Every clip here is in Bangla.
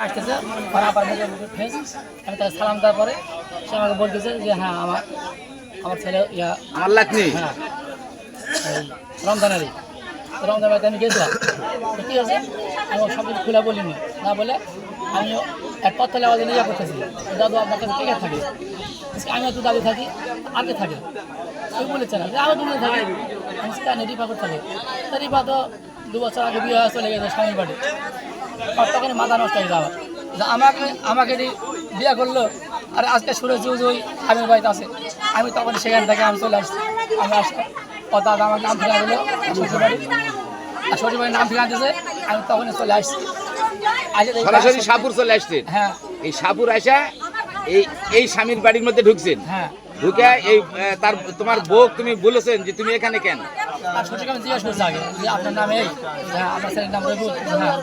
আসতেছে আমার ফেস আমি তাকে সালাম দেওয়ার পরে সে আমাকে বলতেছে যে হ্যাঁ আমার ছেলে আমার লাগনি হ্যাঁ রমজানেরই রমজান বাড়িতে আমি গেছিলাম তো কী আছে আমি সব কিছু খুলে বলিনি না বলে আমি এক পথলে আওয়াজ নিয়ে করতেছি দাদু আপনার কাছে কে থাকে আমিও তো দাদু থাকি আগে থাকে ওই বলেছে না যে আরও দূরে থাকে আমি রিপা করে থাকে তা রিপা তো 2 বছর আগে বিয়ে হয়ে চলে গেছে স্বামীর বাড়ি আর তখন মাথা নষ্ট হয়ে যাওয়া আমাকে বিয়ে করলো আর আজকে শুনেছি ওই স্বামীর বাড়িতে আছে আমি তখন সেখান থেকে আমি চলে আসছি আমি আসছি ও দাদা আমার নাম ফেরা দিল শ্বশুরবাড়ি আর শ্বশুরবাড়ির নাম ফেরা দিয়েছে আমি তখনই চলে আসছি সরাসরি শাহপুর চলে আসছেন। হ্যাঁ এই শাহপুর আসা এই স্বামীর বাড়ির মধ্যে ঢুকছেন। হ্যাঁ ঢুকে এই তোমার বউ তুমি বলেছেন যে তুমি এখানে কেন? আর শ্বশুরকে আমি জিজ্ঞাসা করছি আগে যে আপনার নাম এই হ্যাঁ আপনার ছেলের নাম রবি হ্যাঁ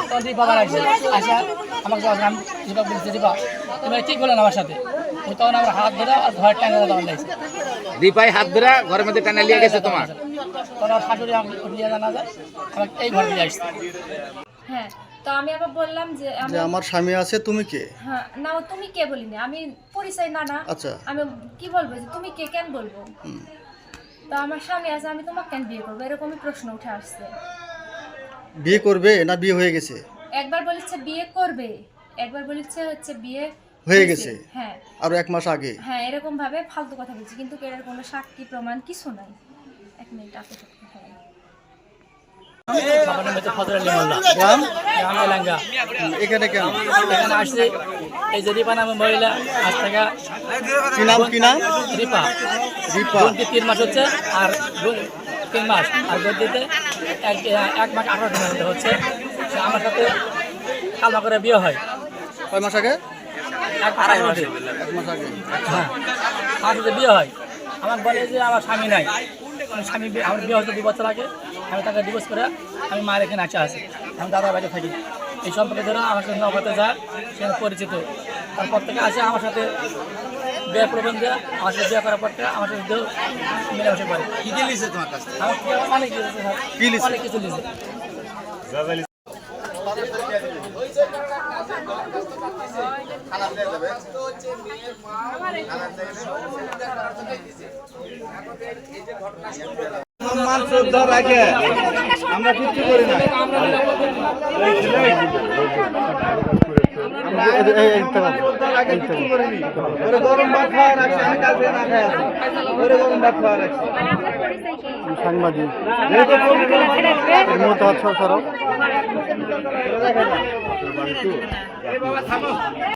তখন দীপা আসছে আসা আমাকে নাম দীপা বলছে দীপা তুমি ঠিক বললেন আমার সাথে তখন আমার হাত ধরে আর ঘরের টাঙ্গা তখন লাগছে দীপাই হাত ধরে ঘরের মধ্যে টানা নিয়ে গেছে তোমার। তখন আমার শাশুড়ি আমাকে নিয়ে জানা যায় আমাকে এই ঘরে নিয়ে আসছে। হ্যাঁ তো আমি আবার বললাম যে আমার স্বামী আছে তুমি কে? হ্যাঁ না তুমি কে বলিনি আমি পরিচয় না আচ্ছা আমি কি বলবো যে তুমি কে কেন বলবো তো আমার স্বামী আছে আমি তোমাকে কেন বিয়ে করবো এরকমই প্রশ্ন উঠে আসছে। বিয়ে করবে না বিয়ে হয়ে গেছে? একবার বলেছে বিয়ে করবে একবার বলেছে হচ্ছে বিয়ে হয়ে গেছে হ্যাঁ আরো 1 মাস আগে। হ্যাঁ এরকম ভাবে ফালতু কথা বলছি কিন্তু এর কোনো সাক্ষী প্রমাণ কিছু নাই। 1 মিনিট আপনি বাবার নাম হচ্ছে ফজল আলী মোল্লা গ্রাম গ্রাম এলাঙ্গা এখানে কেন? এখানে আসছে এই যে রিপা নামে মহিলা আজ থেকে কি নাম? রিপা রিপা। বোনকে 3 মাস হচ্ছে আর 3 মাস আর গদ্দিতে 1 মাস 18 দিন হচ্ছে সে আমার সাথে কালমা করে বিয়ে হয় কয় মাস আগে? 1 মাস 1 মাস আগে। হ্যাঁ আমার সাথে বিয়ে হয় আমার বলে যে আমার স্বামী নাই স্বামী আমার বিয়ে হচ্ছে 2 বছর আগে আমি তাকে ডিভোর্স করে আমি মায়ের এখানে আছি আমি দাদার বাড়িতে থাকি এই সম্পর্কে ধরো আমার সাথে নৌকাতে যায় সেখানে পরিচিত তারপর থেকে আসে আমার সাথে বিয়ে প্রবন্ধ দেওয়া আমার সাথে বিয়ে করার পর থেকে আমার সাথে মিলেমিশে করে কি লিখেছে তোমার কাছে? আমার অনেক কিছু স্যার অনেক কিছু লিখে সম্মান শ্রদ্ধা রাখে আমরা কিচ্ছু করি না। গরম ভাত খাওয়া রাখছি আমি কালকে না খাই আছি গরম ভাত খাওয়া রাখছি সাংবাদিক সরব